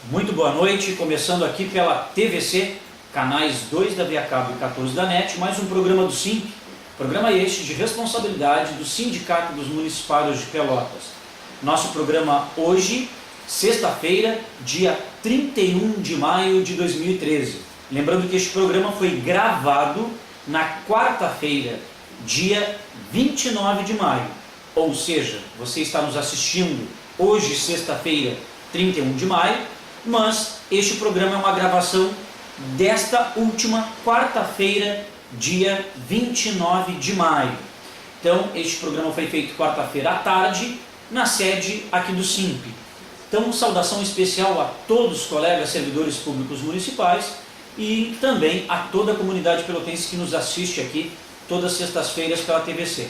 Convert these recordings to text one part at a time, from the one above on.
Muito boa noite, começando aqui pela TVC, canais 2 da Via Cabo e 14 da NET, mais um programa do SIMP, programa este de responsabilidade do Sindicato dos Municipários de Pelotas. Nosso programa hoje, sexta-feira, dia 31 de maio de 2013. Lembrando que este programa foi gravado na quarta-feira, dia 29 de maio. Ou seja, você está nos assistindo hoje, sexta-feira, 31 de maio, mas este programa é uma gravação desta última quarta-feira, dia 29 de maio. Então, este programa foi feito quarta-feira à tarde, na sede aqui do SIMP. Então, saudação especial a todos os colegas servidores públicos municipais e também a toda a comunidade pelotense que nos assiste aqui todas as sextas-feiras pela TVC.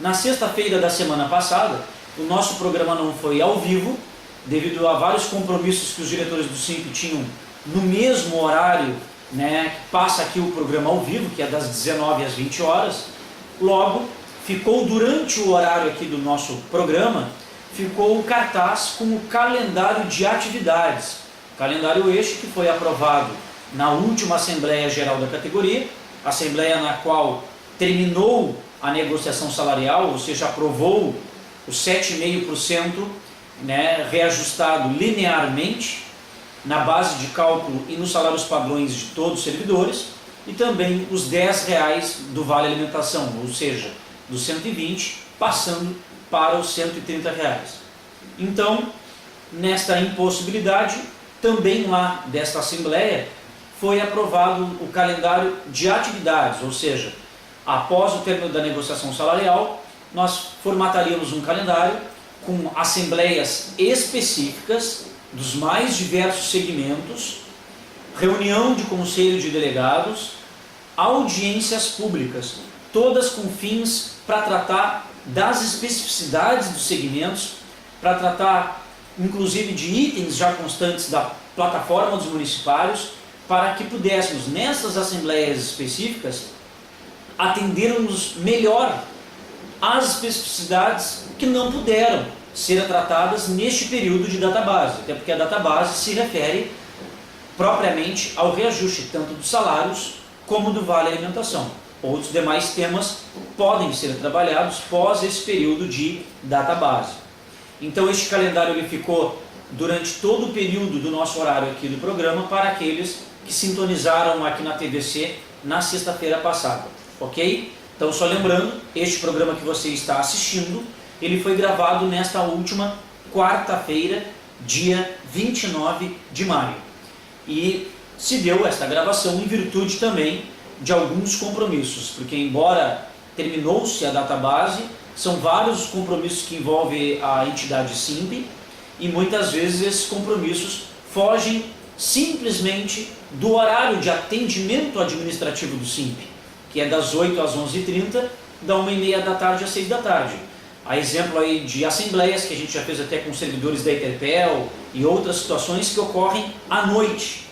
Na sexta-feira da semana passada, o nosso programa não foi ao vivo, devido a vários compromissos que os diretores do SIMP tinham no mesmo horário, que passa aqui o programa ao vivo, que é das 19 às 20 horas. Logo, ficou durante o horário aqui do nosso programa, ficou o cartaz com o calendário de atividades. Calendário este que foi aprovado na última Assembleia Geral da categoria, Assembleia na qual terminou a negociação salarial, ou seja, aprovou os 7,5%, reajustado linearmente na base de cálculo e nos salários padrões de todos os servidores, e também os R$10 do Vale Alimentação, ou seja, dos 120 passando para os R$130. Então, nesta impossibilidade, também lá desta Assembleia foi aprovado o calendário de atividades, ou seja, após o término da negociação salarial, nós formataríamos um calendário com assembleias específicas dos mais diversos segmentos, reunião de conselho de delegados, audiências públicas, todas com fins para tratar das especificidades dos segmentos, para tratar inclusive de itens já constantes da plataforma dos municipários, para que pudéssemos, nessas assembleias específicas, atendermos melhor as especificidades que não puderam ser tratadas neste período de database, até porque a database se refere propriamente ao reajuste tanto dos salários como do Vale Alimentação. Outros demais temas podem ser trabalhados pós esse período de database. Então este calendário ele ficou durante todo o período do nosso horário aqui do programa para aqueles que sintonizaram aqui na TVC na sexta-feira passada, ok? Então, só lembrando, este programa que você está assistindo, ele foi gravado nesta última quarta-feira, dia 29 de maio. E se deu esta gravação em virtude também de alguns compromissos, porque embora terminou-se a database, são vários os compromissos que envolvem a entidade SIMP, e muitas vezes esses compromissos fogem simplesmente do horário de atendimento administrativo do SIMP, que é das 8 às 11h30, da 1h30 da tarde às 6 da tarde. Há exemplo aí de assembleias que a gente já fez até com servidores da Interpel e outras situações que ocorrem à noite.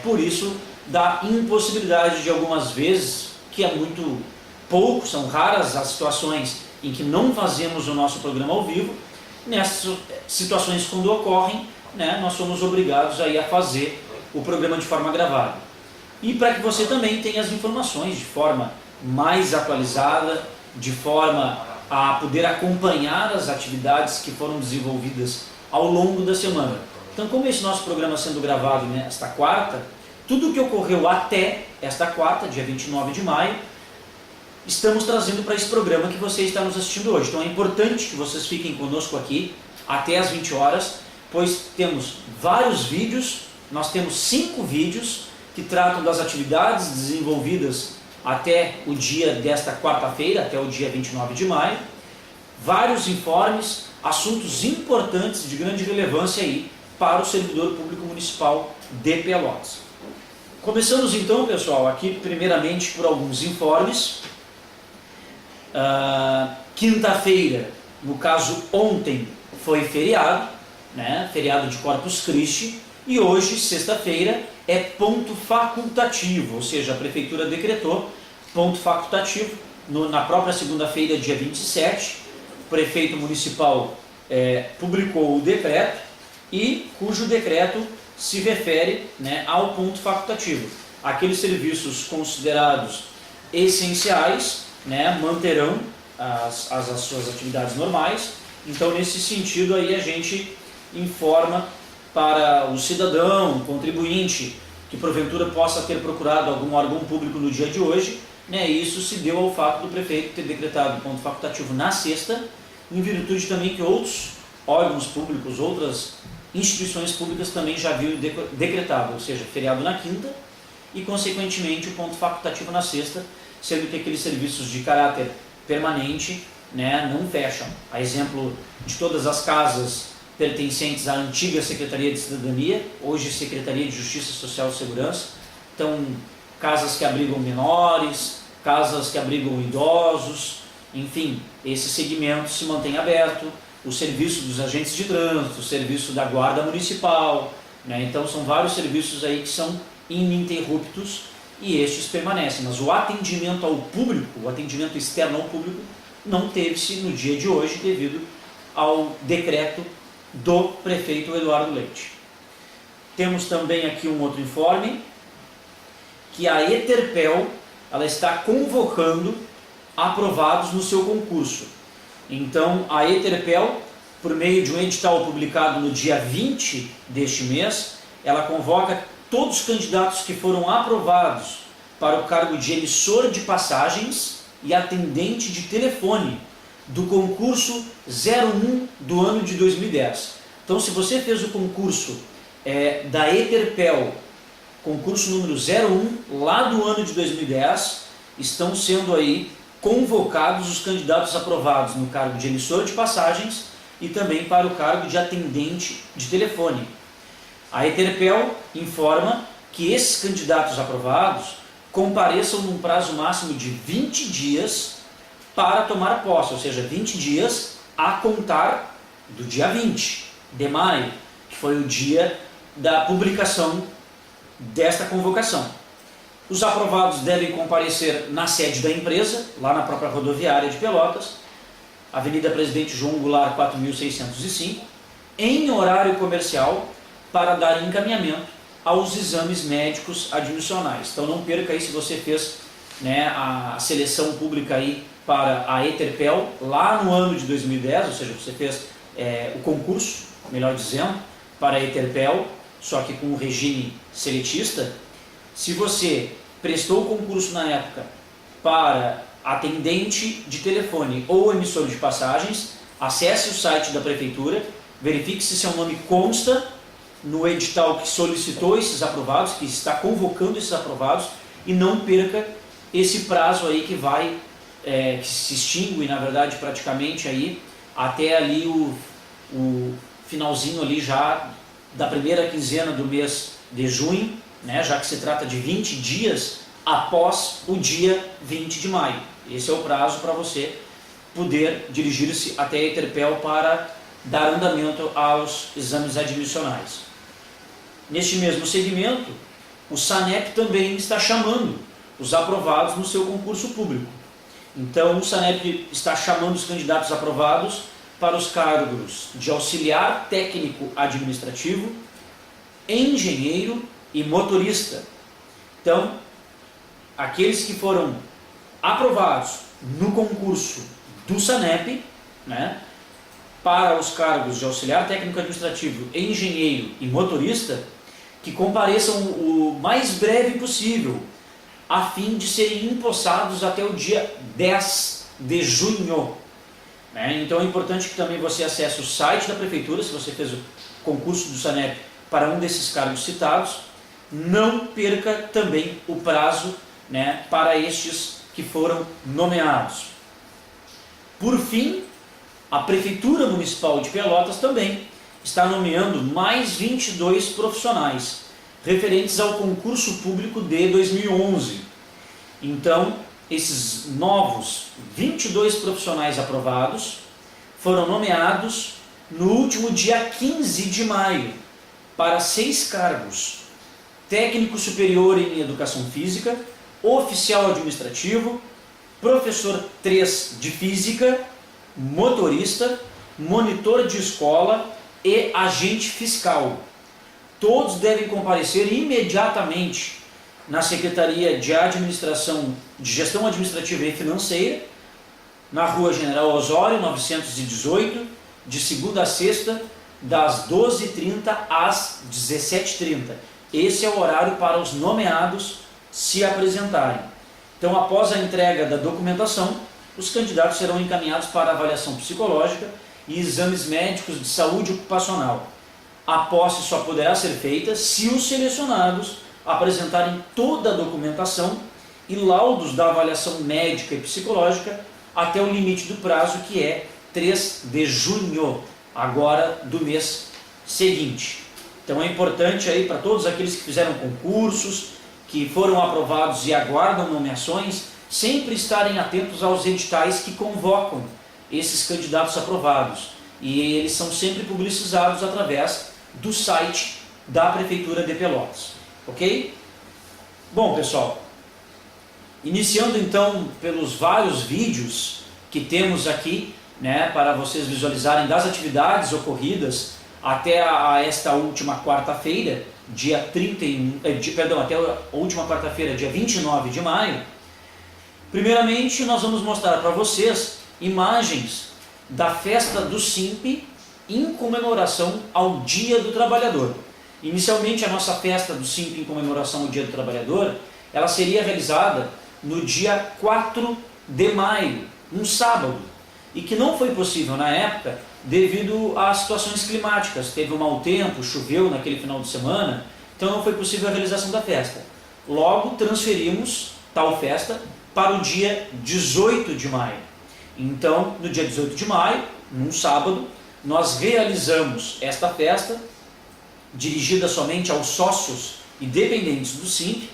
Por isso, da impossibilidade de algumas vezes, que é muito pouco, são raras as situações em que não fazemos o nosso programa ao vivo. Nessas situações, quando ocorrem, nós somos obrigados aí a fazer o programa de forma gravada. E para que você também tenha as informações de forma mais atualizada, de forma a poder acompanhar as atividades que foram desenvolvidas ao longo da semana. Então, como esse nosso programa sendo gravado nesta quarta, tudo o que ocorreu até esta quarta, dia 29 de maio, estamos trazendo para esse programa que você está nos assistindo hoje. Então é importante que vocês fiquem conosco aqui até as 20 horas, pois temos vários vídeos, nós temos 5 vídeos que tratam das atividades desenvolvidas até o dia desta quarta-feira, até o dia 29 de maio, vários informes, assuntos importantes de grande relevância aí para o servidor público municipal de Pelotas. Começamos então, pessoal, aqui primeiramente por alguns informes. Quinta-feira, no caso ontem, foi feriado, feriado de Corpus Christi, e hoje, sexta-feira, é ponto facultativo, ou seja, a Prefeitura decretou ponto facultativo na própria segunda-feira, dia 27, o prefeito municipal publicou o decreto, e cujo decreto se refere, né, ao ponto facultativo. Aqueles serviços considerados essenciais, né, manterão as suas atividades normais. Então, nesse sentido, aí a gente informa para o cidadão, contribuinte, que porventura possa ter procurado algum órgão público no dia de hoje, né, isso se deu ao fato do prefeito ter decretado ponto facultativo na sexta, em virtude também que outros órgãos públicos, outras instituições públicas também já haviam decretado, ou seja, feriado na quinta e, consequentemente, o ponto facultativo na sexta, sendo que aqueles serviços de caráter permanente, né, não fecham. A exemplo de todas as casas pertencentes à antiga Secretaria de Cidadania, hoje Secretaria de Justiça Social e Segurança, então casas que abrigam menores, casas que abrigam idosos, enfim, esse segmento se mantém aberto, o serviço dos agentes de trânsito, o serviço da guarda municipal, né? Então são vários serviços aí que são ininterruptos e estes permanecem, mas o atendimento ao público, o atendimento externo ao público, não teve-se no dia de hoje devido ao decreto do prefeito Eduardo Leite. Temos também aqui um outro informe, que a Eterpel ela está convocando aprovados no seu concurso. Então, a Eterpel, por meio de um edital publicado no dia 20 deste mês, ela convoca todos os candidatos que foram aprovados para o cargo de emissor de passagens e atendente de telefone do concurso 01 do ano de 2010. Então, se você fez o concurso da Eterpel, concurso número 01, lá do ano de 2010, estão sendo aí convocados os candidatos aprovados no cargo de emissor de passagens e também para o cargo de atendente de telefone. A Eterpel informa que esses candidatos aprovados compareçam num prazo máximo de 20 dias para tomar posse, ou seja, 20 dias a contar do dia 20 de maio, que foi o dia da publicação desta convocação. Os aprovados devem comparecer na sede da empresa, lá na própria rodoviária de Pelotas, Avenida Presidente João Goulart 4605, em horário comercial, para dar encaminhamento aos exames médicos admissionais. Então não perca aí se você fez, né, a seleção pública aí para a Eterpel lá no ano de 2010, ou seja, você fez o concurso, melhor dizendo, para a Eterpel, só que com o regime seletista. Se você prestou o concurso na época para atendente de telefone ou emissor de passagens, acesse o site da prefeitura, verifique se seu nome consta no edital que solicitou esses aprovados, que está convocando esses aprovados, e não perca esse prazo aí que vai, que se extingue, na verdade, praticamente aí, até ali o finalzinho ali já da primeira quinzena do mês de junho, né, já que se trata de 20 dias após o dia 20 de maio. Esse é o prazo para você poder dirigir-se até a Eterpel para dar andamento aos exames admissionais. Neste mesmo segmento, o SANEP também está chamando os aprovados no seu concurso público. Então, o SANEP está chamando os candidatos aprovados para os cargos de auxiliar técnico administrativo, engenheiro e motorista. Então, aqueles que foram aprovados no concurso do SANEP, né, para os cargos de auxiliar técnico administrativo, engenheiro e motorista, que compareçam o mais breve possível, a fim de serem empossados até o dia 10 de junho. Então é importante que também você acesse o site da prefeitura, se você fez o concurso do SANEP para um desses cargos citados, não perca também o prazo, né, para estes que foram nomeados. Por fim, a Prefeitura Municipal de Pelotas também está nomeando mais 22 profissionais referentes ao concurso público de 2011. Então, esses novos 22 profissionais aprovados foram nomeados no último dia 15 de maio para 6 cargos: técnico superior em educação física, oficial administrativo, professor 3 de física, motorista, monitor de escola e agente fiscal. todos devem comparecer imediatamente na Secretaria de Administração, de Gestão Administrativa e Financeira, na Rua General Osório, 918, de segunda a sexta, das 12h30 às 17h30. Esse é o horário para os nomeados se apresentarem. Então, após a entrega da documentação, os candidatos serão encaminhados para avaliação psicológica e exames médicos de saúde ocupacional. A posse só poderá ser feita se os selecionados apresentarem toda a documentação e laudos da avaliação médica e psicológica até o limite do prazo, que é 3 de junho, agora do mês seguinte. Então é importante aí para todos aqueles que fizeram concursos, que foram aprovados e aguardam nomeações, sempre estarem atentos aos editais que convocam esses candidatos aprovados. E eles são sempre publicizados através do site da Prefeitura de Pelotas. Ok? Bom, pessoal, iniciando então pelos vários vídeos que temos aqui, né, para vocês visualizarem das atividades ocorridas até esta última quarta-feira, dia 31, até a última quarta-feira, dia 29 de maio. Primeiramente, nós vamos mostrar para vocês imagens da festa do SIMP em comemoração ao Dia do Trabalhador. Inicialmente, a nossa festa do SIMP em comemoração ao Dia do Trabalhador, ela seria realizada no dia 4 de maio, um sábado, e que não foi possível na época devido às situações climáticas. Teve um mau tempo, choveu naquele final de semana, então não foi possível a realização da festa. Logo, transferimos tal festa para o dia 18 de maio. Então, no dia 18 de maio, num sábado, nós realizamos esta festa, dirigida somente aos sócios e dependentes do SIMP.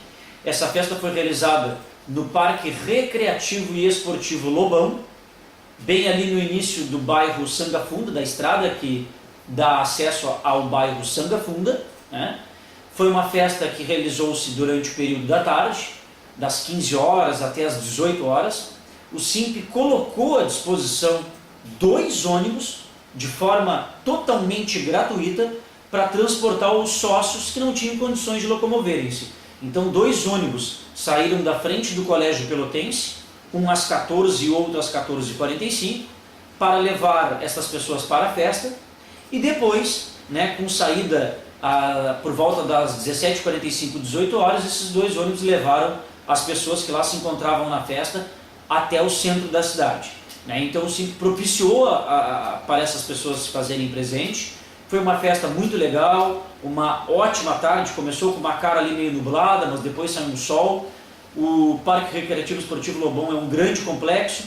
Essa festa foi realizada no Parque Recreativo e Esportivo Lobão, bem ali no início do bairro Sangafunda, da estrada que dá acesso ao bairro Sangafunda, né? Foi uma festa que realizou-se durante o período da tarde, das 15 horas até as 18 horas. O SIMP colocou à disposição 2 ônibus de forma totalmente gratuita para transportar os sócios que não tinham condições de locomoverem-se. Então 2 ônibus saíram da frente do Colégio Pelotense, um às 14 e outro às 14h45, para levar essas pessoas para a festa, e depois, né, com saída por volta das 17h45, 18 horas, esses 2 ônibus levaram as pessoas que lá se encontravam na festa até o centro da cidade. Né? Então o SIMP propiciou para essas pessoas se fazerem presente. Foi uma festa muito legal, uma ótima tarde, começou com uma cara ali meio nublada, mas depois saiu um sol. O Parque Recreativo Esportivo Lobão é um grande complexo,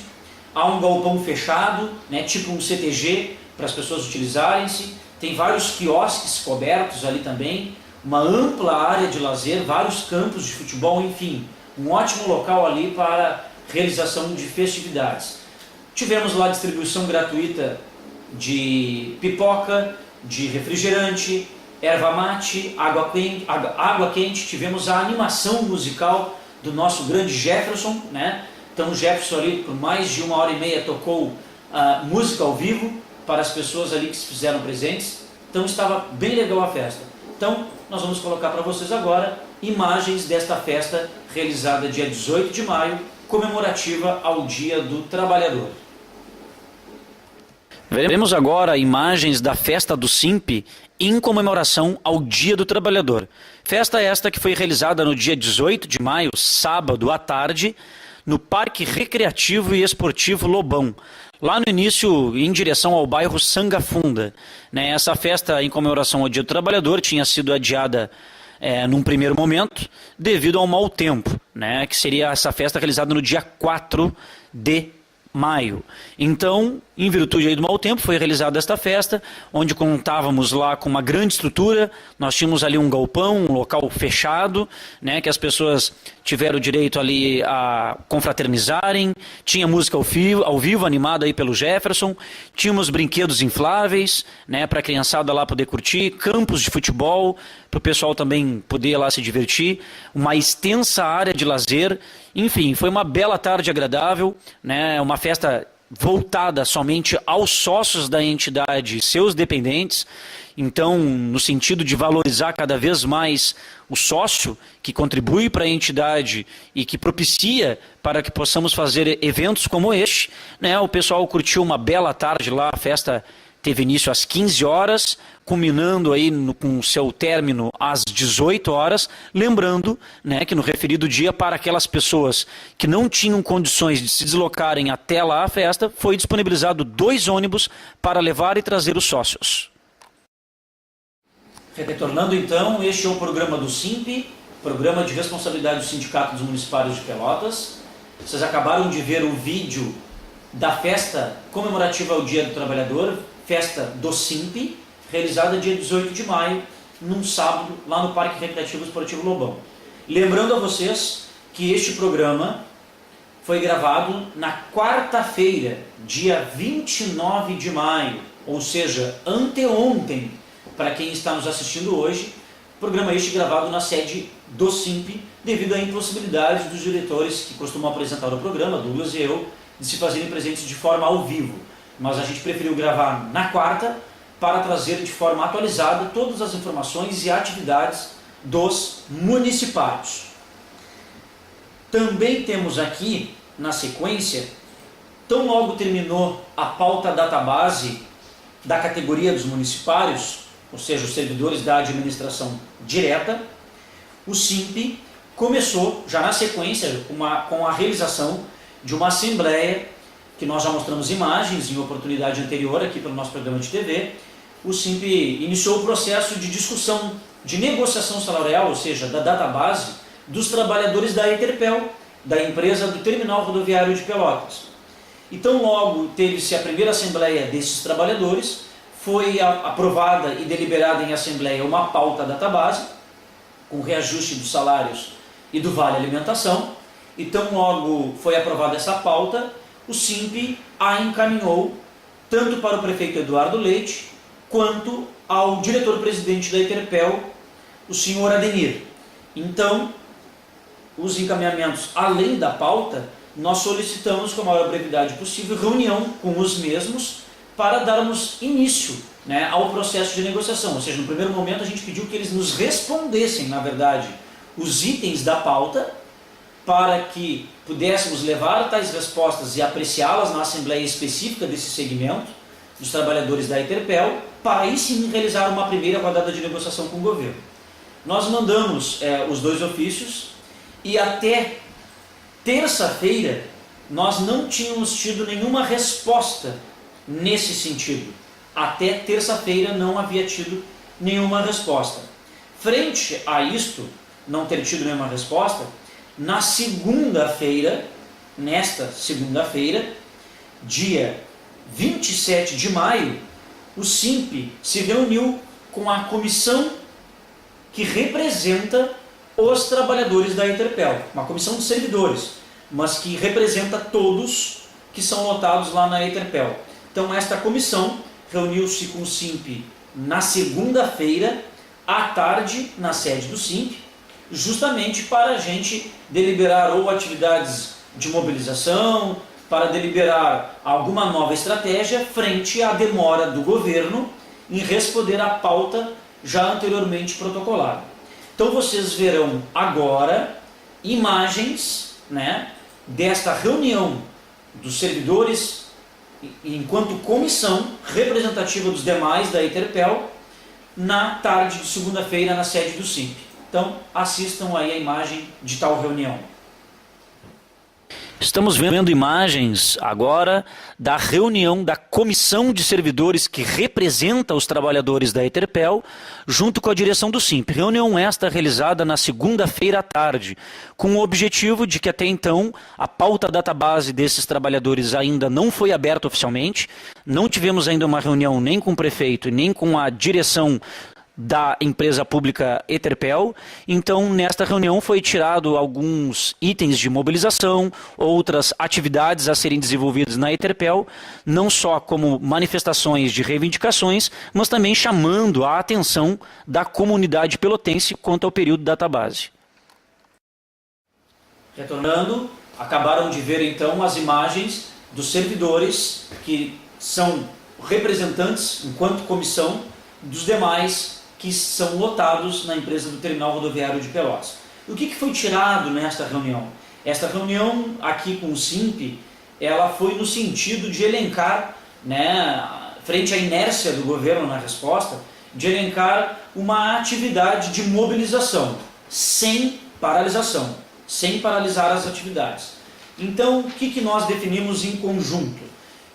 há um galpão fechado, né, tipo um CTG, para as pessoas utilizarem-se. Tem vários quiosques cobertos ali também, uma ampla área de lazer, vários campos de futebol, enfim, um ótimo local ali para realização de festividades. Tivemos lá distribuição gratuita de pipoca, de refrigerante, erva mate, água quente. Tivemos a animação musical do nosso grande Jefferson, né? Então o Jefferson ali por mais de 1h30 tocou música ao vivo para as pessoas ali que se fizeram presentes. Então estava bem legal a festa. Então nós vamos colocar para vocês agora imagens desta festa realizada dia 18 de maio, comemorativa ao Dia do Trabalhador. Veremos agora imagens da festa do SIMP em comemoração ao Dia do Trabalhador. Festa esta que foi realizada no dia 18 de maio, sábado à tarde, no Parque Recreativo e Esportivo Lobão, lá no início em direção ao bairro Sangafunda. Né, essa festa em comemoração ao Dia do Trabalhador tinha sido adiada num primeiro momento devido ao mau tempo, né, que seria essa festa realizada no dia 4 de maio. Então, em virtude aí do mau tempo, foi realizada esta festa, onde contávamos lá com uma grande estrutura. Nós tínhamos ali um galpão, um local fechado, né, que as pessoas tiveram o direito ali a confraternizarem. Tinha música ao vivo animada aí pelo Jefferson. Tínhamos brinquedos infláveis, né, para a criançada lá poder curtir, campos de futebol, para o pessoal também poder lá se divertir, uma extensa área de lazer. Enfim, foi uma bela tarde agradável, né, uma festa voltada somente aos sócios da entidade e seus dependentes, então no sentido de valorizar cada vez mais o sócio que contribui para a entidade e que propicia para que possamos fazer eventos como este, né? O pessoal curtiu uma bela tarde lá, a festa teve início às 15 horas, culminando aí com seu término às 18 horas, lembrando, né, que no referido dia, para aquelas pessoas que não tinham condições de se deslocarem até lá a festa, foi disponibilizado 2 ônibus para levar e trazer os sócios. Retornando então, este é o programa do SIMP, Programa de Responsabilidade do Sindicato dos Municipários de Pelotas. Vocês acabaram de ver o vídeo da festa comemorativa ao Dia do Trabalhador, festa do SIMP, realizada dia 18 de maio, num sábado, lá no Parque Recreativo Esportivo Lobão. Lembrando a vocês que este programa foi gravado na quarta-feira, dia 29 de maio, ou seja, anteontem, para quem está nos assistindo hoje, programa este gravado na sede do SIMP, devido à impossibilidade dos diretores que costumam apresentar o programa, Douglas e eu, de se fazerem presentes de forma ao vivo. Mas a gente preferiu gravar na quarta para trazer de forma atualizada todas as informações e atividades dos municipários. Também temos aqui, na sequência, tão logo terminou a pauta database da categoria dos municipários, ou seja, os servidores da administração direta, o SIMP começou, já na sequência, com a realização de uma assembleia, que nós já mostramos imagens em oportunidade anterior aqui pelo nosso programa de TV. O SIMP iniciou o processo de discussão de negociação salarial, ou seja, da database dos trabalhadores da Eterpel, da empresa do Terminal Rodoviário de Pelotas. Então, logo teve-se a primeira assembleia desses trabalhadores, foi aprovada e deliberada em assembleia uma pauta database, com reajuste dos salários e do Vale Alimentação. Então, logo foi aprovada essa pauta, o SIMP a encaminhou tanto para o prefeito Eduardo Leite, quanto ao diretor-presidente da Eterpel, o senhor Adenir. Então, os encaminhamentos além da pauta, nós solicitamos com a maior brevidade possível reunião com os mesmos para darmos início, né, ao processo de negociação. Ou seja, no primeiro momento a gente pediu que eles nos respondessem, na verdade, os itens da pauta, para que pudéssemos levar tais respostas e apreciá-las na assembleia específica desse segmento, dos trabalhadores da Eterpel, para aí sim realizar uma primeira rodada de negociação com o governo. Nós mandamos os 2 ofícios e até terça-feira nós não tínhamos tido nenhuma resposta nesse sentido. Até terça-feira não havia tido nenhuma resposta. Frente a isto, não ter tido nenhuma resposta, na segunda-feira, nesta segunda-feira, dia 27 de maio, o SIMP se reuniu com a comissão que representa os trabalhadores da Eterpel, uma comissão de servidores, mas que representa todos que são lotados lá na Eterpel. Então esta comissão reuniu-se com o SIMP na segunda-feira, à tarde, na sede do SIMP, justamente para a gente deliberar ou atividades de mobilização, para deliberar alguma nova estratégia frente à demora do governo em responder à pauta já anteriormente protocolada. Então vocês verão agora imagens, né, desta reunião dos servidores enquanto comissão representativa dos demais da Eterpel na tarde de segunda-feira na sede do SIMP. Então assistam aí a imagem de tal reunião. Estamos vendo imagens agora da reunião da comissão de servidores que representa os trabalhadores da Eterpel, junto com a direção do SIMP. Reunião esta realizada na segunda-feira à tarde, com o objetivo de que até então a pauta database desses trabalhadores ainda não foi aberta oficialmente, não tivemos ainda uma reunião nem com o prefeito nem com a direção da empresa pública Eterpel. Então, nesta reunião foi tirado alguns itens de mobilização, outras atividades a serem desenvolvidas na Eterpel, não só como manifestações de reivindicações, mas também chamando a atenção da comunidade pelotense quanto ao período database. Retornando, acabaram de ver então as imagens dos servidores que são representantes, enquanto comissão, dos demais que são lotados na empresa do Terminal Rodoviário de Pelotas. O que foi tirado nesta reunião? Esta reunião aqui com o SIMP, ela foi no sentido de elencar, né, frente à inércia do governo na resposta, de elencar uma atividade de mobilização, sem paralisação, sem paralisar as atividades. Então, o que nós definimos em conjunto?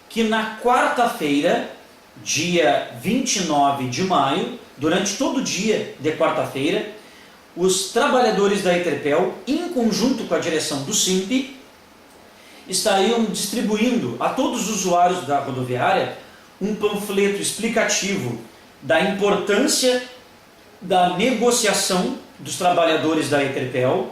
Que na quarta-feira, dia 29 de maio, durante todo o dia de quarta-feira, os trabalhadores da Eterpel, em conjunto com a direção do SIMP, estariam distribuindo a todos os usuários da rodoviária um panfleto explicativo da importância da negociação dos trabalhadores da Eterpel,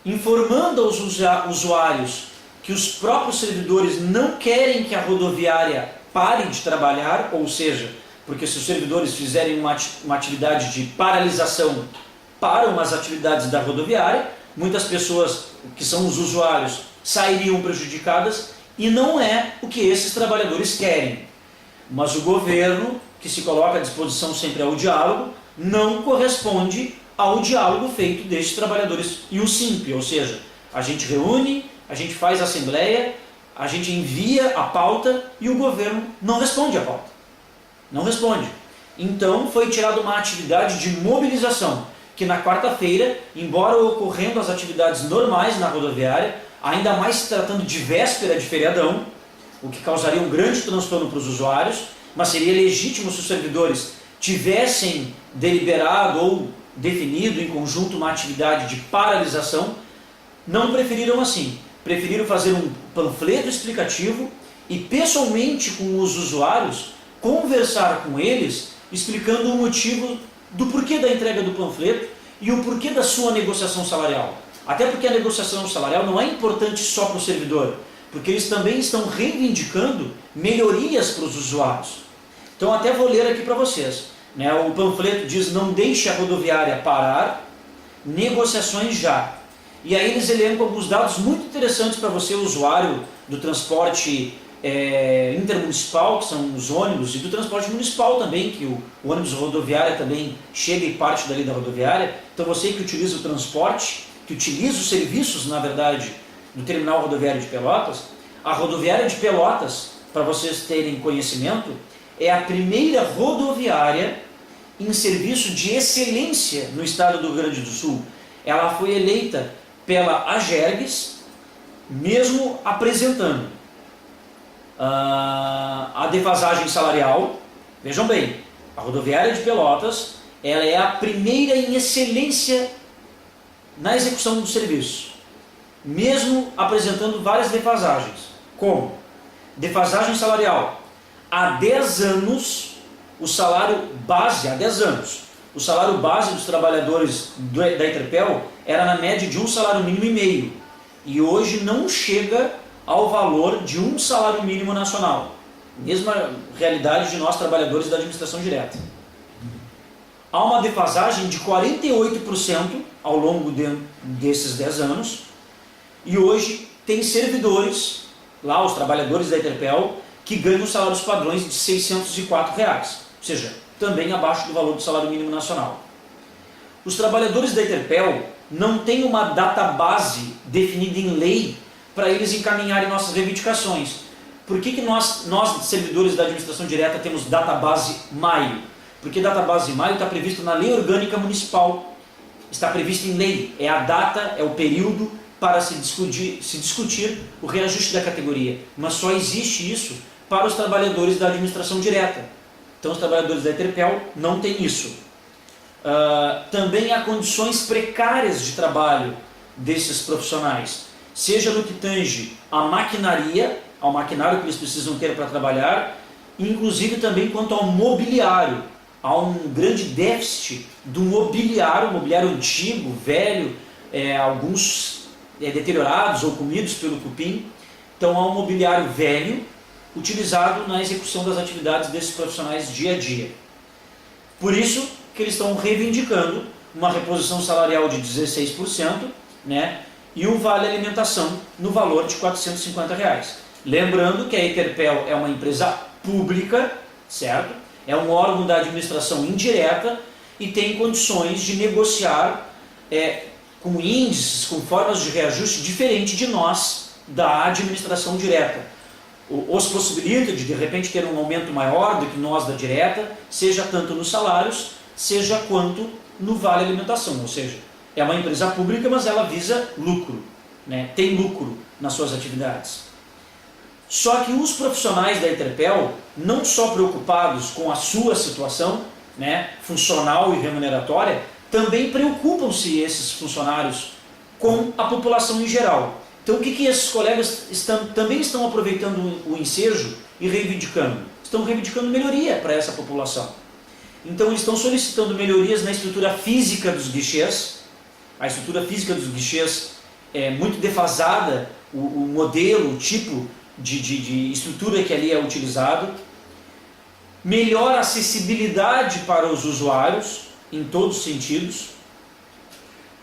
informando aos usuários que os próprios servidores não querem que a rodoviária pare de trabalhar, ou seja, porque se os servidores fizerem uma atividade de paralisação, param as atividades da rodoviária, muitas pessoas que são os usuários sairiam prejudicadas e não é o que esses trabalhadores querem. Mas o governo, que se coloca à disposição sempre ao diálogo, não corresponde ao diálogo feito destes trabalhadores e o SIMP, ou seja, a gente reúne, a gente faz assembleia, a gente envia a pauta e o governo não responde à pauta. Não responde. Então foi tirada uma atividade de mobilização, que na quarta-feira, embora ocorrendo as atividades normais na rodoviária, ainda mais se tratando de véspera de feriadão, o que causaria um grande transtorno para os usuários, mas seria legítimo se os servidores tivessem deliberado ou definido em conjunto uma atividade de paralisação, não preferiram assim. Preferiram fazer um panfleto explicativo e pessoalmente com os usuários conversar com eles, explicando o motivo do porquê da entrega do panfleto e o porquê da sua negociação salarial. Até porque a negociação salarial não é importante só para o servidor, porque eles também estão reivindicando melhorias para os usuários. Então até vou ler aqui para vocês. Né? O panfleto diz: não deixe a rodoviária parar, negociações já. E aí eles elencam alguns dados muito interessantes para você, usuário do transporte intermunicipal, que são os ônibus, e do transporte municipal também, que o ônibus rodoviário também chega e parte dali da rodoviária. Então você que utiliza o transporte, que utiliza os serviços, na verdade, do Terminal Rodoviário de Pelotas, a rodoviária de Pelotas, para vocês terem conhecimento, é a primeira rodoviária em serviço de excelência no estado do Rio Grande do Sul. Ela foi eleita pela Agergues, mesmo apresentando a defasagem salarial. Vejam bem, a rodoviária de Pelotas, ela é a primeira em excelência na execução do serviço, mesmo apresentando várias defasagens, como defasagem salarial. Há 10 anos, o salário base, há 10 anos, o salário base dos trabalhadores da Eterpel era na média de um salário mínimo e meio, e hoje não chega ao valor de um salário mínimo nacional. Mesma realidade de nós trabalhadores da administração direta. Há uma defasagem de 48% ao longo desses 10 anos, e hoje tem servidores, lá os trabalhadores da Eterpel, que ganham salários padrões de R$ 604, ou seja, também abaixo do valor do salário mínimo nacional. Os trabalhadores da Eterpel não têm uma database definida em lei para eles encaminharem nossas reivindicações. Por que nós, servidores da administração direta, temos database maio? Porque database maio está previsto na Lei Orgânica Municipal, está previsto em lei, é a data, é o período para se discutir o reajuste da categoria, mas só existe isso para os trabalhadores da administração direta. Então os trabalhadores da Eterpel não têm isso. Também há condições precárias de trabalho desses profissionais, seja no que tange à maquinaria, ao maquinário que eles precisam ter para trabalhar, inclusive também quanto ao mobiliário. Há um grande déficit do mobiliário antigo, velho, alguns deteriorados ou comidos pelo cupim. Então há um mobiliário velho utilizado na execução das atividades desses profissionais dia a dia. Por isso que eles estão reivindicando uma reposição salarial de 16%, né, e um vale alimentação no valor de R$ 450. Lembrando que a Eterpel é uma empresa pública, certo? É um órgão da administração indireta e tem condições de negociar com índices, com formas de reajuste diferente de nós, da administração direta. Os possibilita de repente ter um aumento maior do que nós da direta, seja tanto nos salários, seja quanto no vale alimentação, ou seja, é uma empresa pública, mas ela visa lucro, né? Tem lucro nas suas atividades. Só que os profissionais da Eterpel, não só preocupados com a sua situação, né, funcional e remuneratória, também preocupam-se esses funcionários com a população em geral. Então o que esses colegas também estão aproveitando o ensejo e reivindicando? Estão reivindicando melhoria para essa população. Então eles estão solicitando melhorias na estrutura física dos guichês. A estrutura física dos guichês é muito defasada, o modelo, o tipo de estrutura que ali é utilizado. Melhor acessibilidade para os usuários, em todos os sentidos.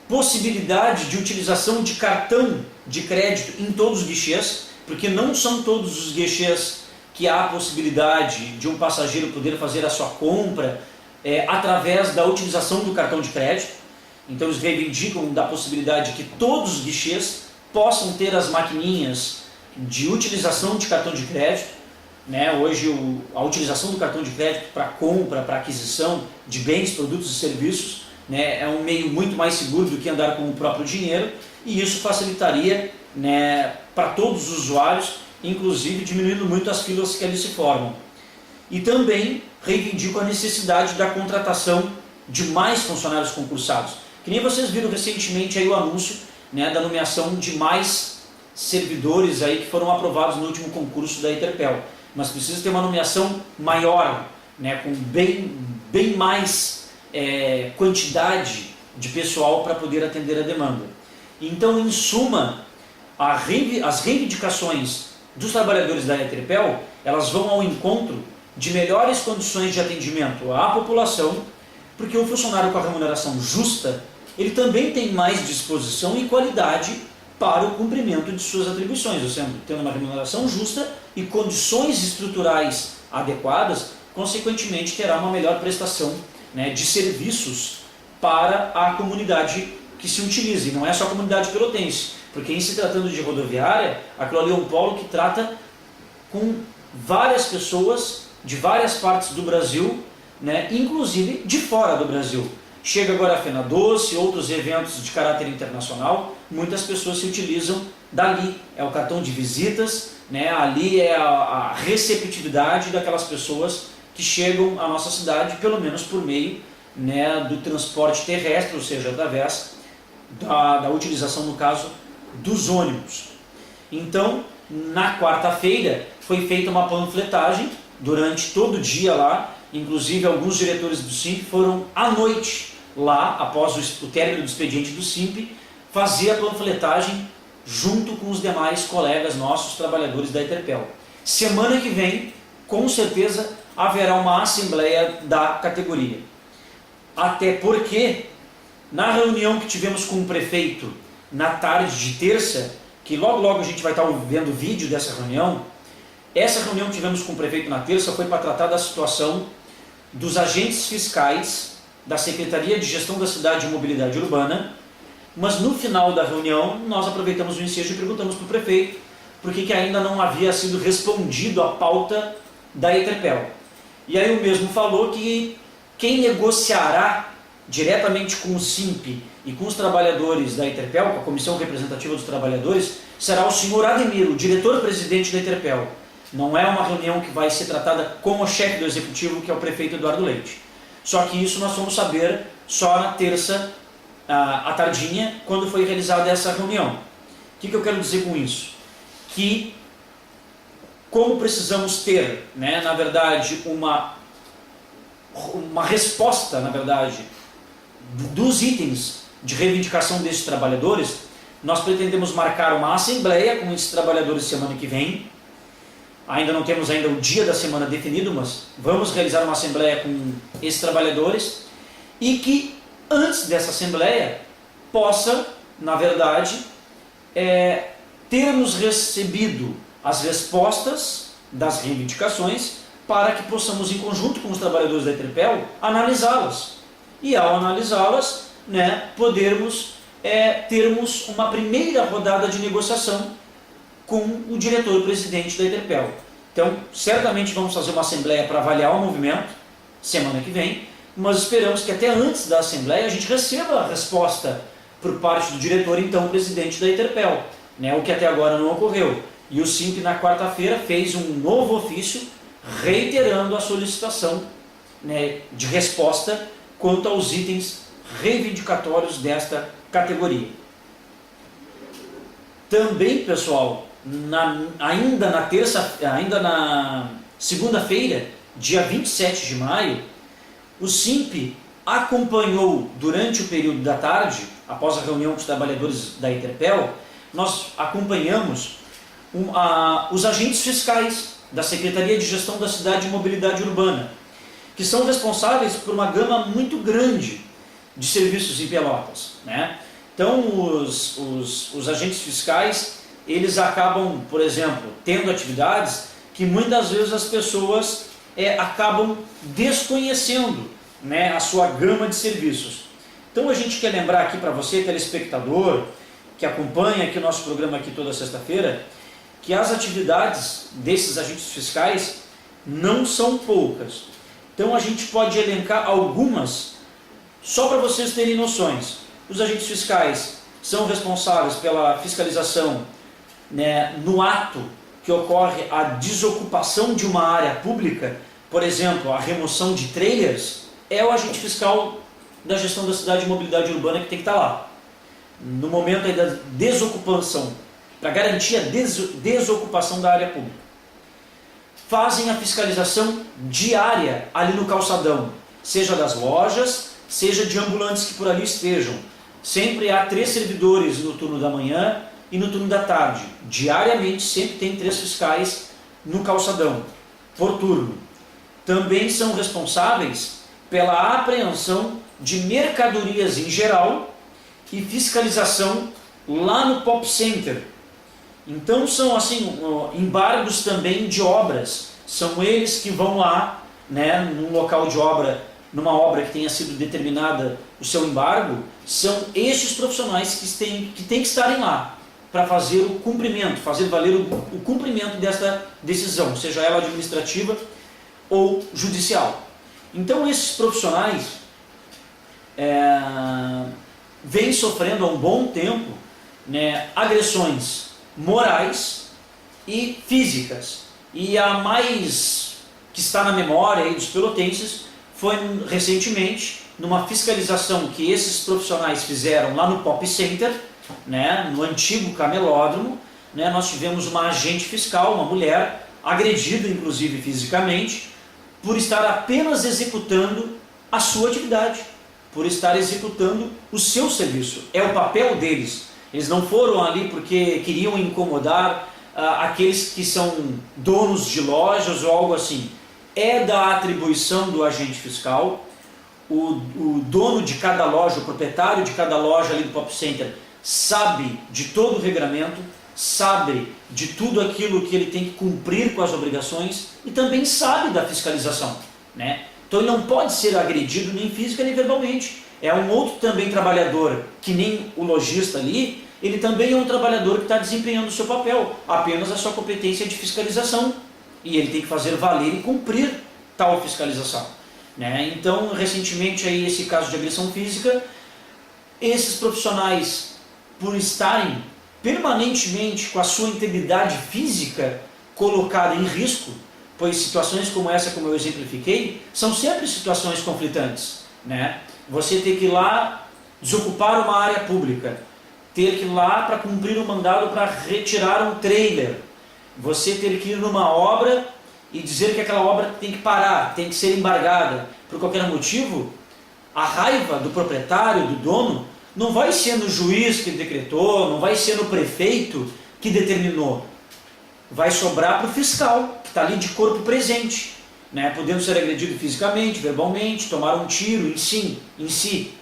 Possibilidade de utilização de cartão de crédito em todos os guichês, porque não são todos os guichês que há a possibilidade de um passageiro poder fazer a sua compra através da utilização do cartão de crédito. Então eles reivindicam da possibilidade de que todos os guichês possam ter as maquininhas de utilização de cartão de crédito. Né? Hoje a utilização do cartão de crédito para compra, para aquisição de bens, produtos e serviços, né, é um meio muito mais seguro do que andar com o próprio dinheiro, e isso facilitaria, né, para todos os usuários, inclusive diminuindo muito as filas que ali se formam. E também reivindico a necessidade da contratação de mais funcionários concursados. Que nem vocês viram recentemente aí o anúncio, né, da nomeação de mais servidores aí que foram aprovados no último concurso da Eterpel. Mas precisa ter uma nomeação maior, né, com bem mais quantidade de pessoal para poder atender a demanda. Então, em suma, as reivindicações dos trabalhadores da Eterpel, elas vão ao encontro de melhores condições de atendimento à população, porque o funcionário com a remuneração justa, ele também tem mais disposição e qualidade para o cumprimento de suas atribuições, ou seja, tendo uma remuneração justa e condições estruturais adequadas, consequentemente terá uma melhor prestação, né, de serviços para a comunidade que se utiliza, e não é só a comunidade pelotense, porque em se tratando de rodoviária, aquilo ali é um polo que trata com várias pessoas de várias partes do Brasil, né, inclusive de fora do Brasil. Chega agora a Fena Doce, outros eventos de caráter internacional, muitas pessoas se utilizam dali, é o cartão de visitas, né, ali é a receptividade daquelas pessoas que chegam à nossa cidade, pelo menos por meio, né, do transporte terrestre, ou seja, através da utilização, no caso, dos ônibus. Então, na quarta-feira, foi feita uma panfletagem durante todo o dia lá, inclusive alguns diretores do SIMP foram à noite lá, após o término do expediente do SIMP, fazer a panfletagem junto com os demais colegas nossos, trabalhadores da Eterpel. Semana que vem, com certeza, haverá uma assembleia da categoria. Até porque, na reunião que tivemos com o prefeito na tarde de terça, que logo a gente vai estar vendo o vídeo dessa reunião, essa reunião que tivemos com o prefeito na terça foi para tratar da situação dos agentes fiscais da Secretaria de Gestão da Cidade e Mobilidade Urbana, mas no final da reunião nós aproveitamos o ensejo e perguntamos para o prefeito por que ainda não havia sido respondido a pauta da Eterpel. E aí o mesmo falou que quem negociará diretamente com o SIMP e com os trabalhadores da Eterpel, com a Comissão Representativa dos Trabalhadores, será o senhor Ademir, o diretor-presidente da Eterpel. Não é uma reunião que vai ser tratada com o chefe do executivo, que é o prefeito Eduardo Leite. Só que isso nós vamos saber só na terça, à tardinha, quando foi realizada essa reunião. O que eu quero dizer com isso? Que como precisamos ter, né, na verdade, uma resposta, na verdade, dos itens de reivindicação desses trabalhadores, nós pretendemos marcar uma assembleia com esses trabalhadores semana que vem. Ainda não temos ainda o dia da semana definido, mas vamos realizar uma assembleia com esses trabalhadores e que antes dessa assembleia possa, na verdade, termos recebido as respostas das reivindicações para que possamos, em conjunto com os trabalhadores da Eterpel, analisá-las. E ao analisá-las, né, podermos termos uma primeira rodada de negociação com o diretor-presidente da Eterpel. Então, certamente vamos fazer uma assembleia para avaliar o movimento, semana que vem, mas esperamos que até antes da assembleia a gente receba a resposta por parte do diretor, então presidente da Eterpel, né, o que até agora não ocorreu. E o SIMP, na quarta-feira, fez um novo ofício reiterando a solicitação, né, de resposta quanto aos itens reivindicatórios desta categoria. Também, pessoal, ainda na segunda-feira, dia 27 de maio, o SIMP acompanhou durante o período da tarde, após a reunião com os trabalhadores da Eterpel, nós acompanhamos os agentes fiscais da Secretaria de Gestão da Cidade e Mobilidade Urbana, que são responsáveis por uma gama muito grande de serviços em Pelotas, né? Então, os agentes fiscais, eles acabam, por exemplo, tendo atividades que muitas vezes as pessoas acabam desconhecendo, né, a sua gama de serviços. Então, a gente quer lembrar aqui para você, telespectador, que acompanha aqui o nosso programa aqui toda sexta-feira, que as atividades desses agentes fiscais não são poucas. Então, a gente pode elencar algumas, só para vocês terem noções. Os agentes fiscais são responsáveis pela fiscalização, né, no ato que ocorre a desocupação de uma área pública, por exemplo, a remoção de trailers, é o agente fiscal da gestão da cidade e mobilidade urbana que tem que estar lá. No momento aí da desocupação, para garantir a desocupação da área pública. Fazem a fiscalização diária ali no calçadão, seja das lojas, seja de ambulantes que por ali estejam. Sempre há 3 servidores no turno da manhã e no turno da tarde. Diariamente sempre tem 3 fiscais no calçadão, por turno. Também são responsáveis pela apreensão de mercadorias em geral e fiscalização lá no Pop Center. Então são assim, embargos também de obras. São eles que vão lá, né, num local de obra, numa obra que tenha sido determinada o seu embargo, são estes profissionais que têm que estarem lá para fazer o cumprimento, fazer valer o cumprimento desta decisão, seja ela administrativa ou judicial. Então esses profissionais vêm sofrendo há um bom tempo, né, agressões morais e físicas. E a mais que está na memória aí dos pelotenses foi recentemente numa fiscalização que esses profissionais fizeram lá no Pop Center, né, no antigo camelódromo, né, nós tivemos uma agente fiscal, uma mulher, agredida inclusive fisicamente, por estar apenas executando a sua atividade, por estar executando o seu serviço. É o papel deles. Eles não foram ali porque queriam incomodar aqueles que são donos de lojas ou algo assim. É da atribuição do agente fiscal. O dono de cada loja, o proprietário de cada loja ali do Pop Center, sabe de todo o regramento, sabe de tudo aquilo que ele tem que cumprir com as obrigações e também sabe da fiscalização, né? Então ele não pode ser agredido nem física nem verbalmente. É um outro também trabalhador, que nem o lojista ali, ele também é um trabalhador que está desempenhando o seu papel, apenas a sua competência de fiscalização. E ele tem que fazer valer e cumprir tal fiscalização, né? Então, recentemente, aí, esse caso de agressão física, esses profissionais, por estarem permanentemente com a sua integridade física colocada em risco, pois situações como essa, como eu exemplifiquei, são sempre situações conflitantes, né? Você ter que ir lá desocupar uma área pública, ter que ir lá para cumprir um mandado para retirar um trailer, você ter que ir numa obra e dizer que aquela obra tem que parar, tem que ser embargada por qualquer motivo, a raiva do proprietário, do dono, não vai ser no juiz que decretou, não vai ser no prefeito que determinou, vai sobrar para o fiscal, que está ali de corpo presente, né? Podendo ser agredido fisicamente, verbalmente, tomar um tiro em si.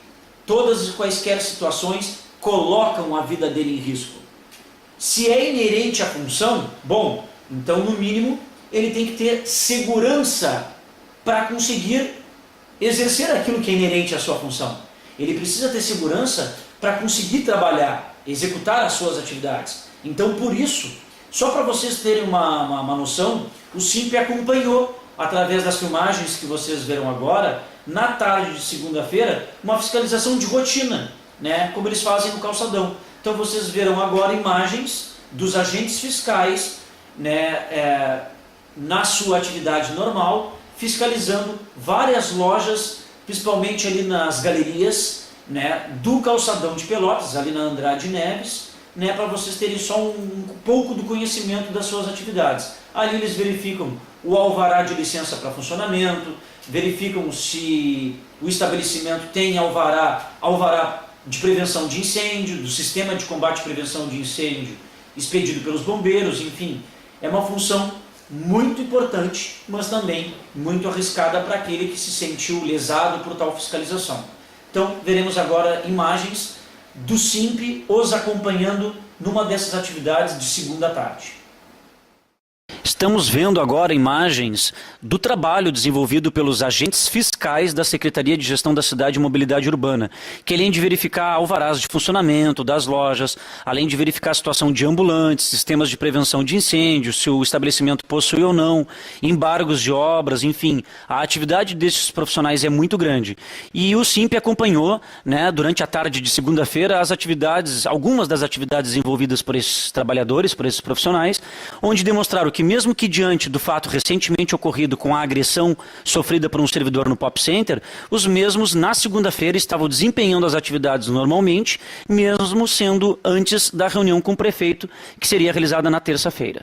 Todas e quaisquer situações colocam a vida dele em risco. Se é inerente à função, bom, Então, no mínimo, ele tem que ter segurança para conseguir exercer aquilo que é inerente à sua função. Ele precisa ter segurança para conseguir trabalhar, executar as suas atividades. Então, por isso, só para vocês terem uma noção, o SIMP acompanhou, através das filmagens que vocês verão agora, na tarde de segunda-feira, uma fiscalização de rotina, né, como eles fazem no calçadão. Então vocês verão agora imagens dos agentes fiscais, né, na sua atividade normal, fiscalizando várias lojas, principalmente ali nas galerias, né, do calçadão de Pelotas, ali na Andrade Neves, né, para vocês terem só um pouco do conhecimento das suas atividades. Ali eles verificam o alvará de licença para funcionamento, verificam se o estabelecimento tem alvará de prevenção de incêndio, do sistema de combate e prevenção de incêndio expedido pelos bombeiros, enfim. É uma função muito importante, mas também muito arriscada para aquele que se sentiu lesado por tal fiscalização. Então, veremos agora imagens do SIMP os acompanhando numa dessas atividades de segunda à tarde. Estamos vendo agora imagens do trabalho desenvolvido pelos agentes fiscais da Secretaria de Gestão da Cidade e Mobilidade Urbana, que além de verificar alvarás de funcionamento das lojas, além de verificar a situação de ambulantes, sistemas de prevenção de incêndio, se o estabelecimento possui ou não, embargos de obras, enfim, a atividade desses profissionais é muito grande. E o SIMP acompanhou, né, durante a tarde de segunda-feira, as atividades, algumas das atividades desenvolvidas por esses trabalhadores, por esses profissionais, onde demonstraram que mesmo que diante do fato recentemente ocorrido com a agressão sofrida por um servidor no Pop Center, os mesmos na segunda-feira estavam desempenhando as atividades normalmente, mesmo sendo antes da reunião com o prefeito, que seria realizada na terça-feira.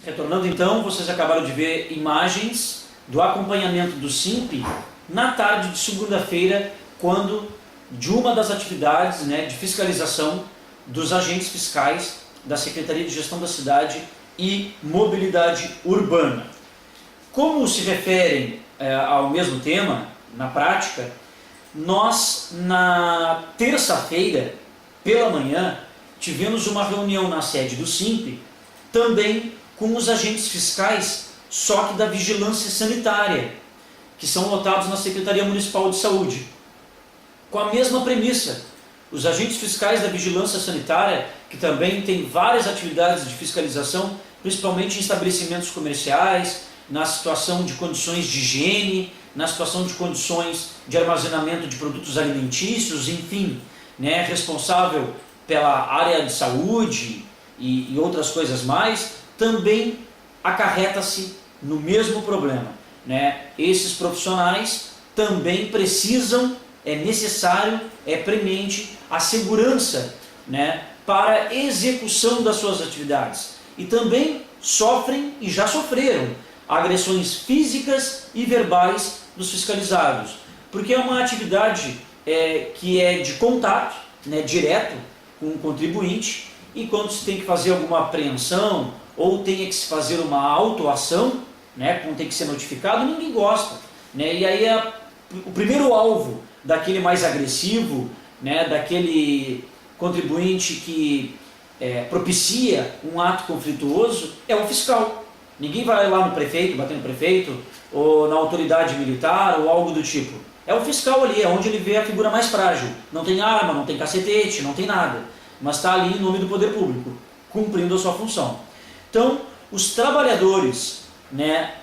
Retornando então, vocês acabaram de ver imagens do acompanhamento do SIMP na tarde de segunda-feira, quando de uma das atividades, né, de fiscalização dos agentes fiscais da Secretaria de Gestão da Cidade e Mobilidade Urbana. Como se referem ao mesmo tema, na prática, nós na terça-feira, pela manhã, tivemos uma reunião na sede do SIMP, também com os agentes fiscais, só que da Vigilância Sanitária, que são lotados na Secretaria Municipal de Saúde, com a mesma premissa. Os agentes fiscais da Vigilância Sanitária, que também tem várias atividades de fiscalização, principalmente em estabelecimentos comerciais, na situação de condições de higiene, na situação de condições de armazenamento de produtos alimentícios, enfim, né, responsável pela área de saúde e outras coisas mais, também acarreta-se no mesmo problema, né? Esses profissionais também precisam, é necessário, é premente a segurança, né, para a execução das suas atividades. E também sofrem e já sofreram agressões físicas e verbais dos fiscalizados, porque é uma atividade que é de contato, né, direto com o contribuinte, e quando se tem que fazer alguma apreensão ou tem que se fazer uma autuação, né, quando tem que ser notificado, ninguém gosta, né, e aí o primeiro alvo daquele mais agressivo, né, daquele contribuinte que propicia um ato conflituoso, é o fiscal. Ninguém vai lá no prefeito, bater no prefeito, ou na autoridade militar, ou algo do tipo. É o fiscal ali, é onde ele vê a figura mais frágil. Não tem arma, não tem cacetete, não tem nada. Mas está ali em nome do poder público, cumprindo a sua função. Então, os trabalhadores, né,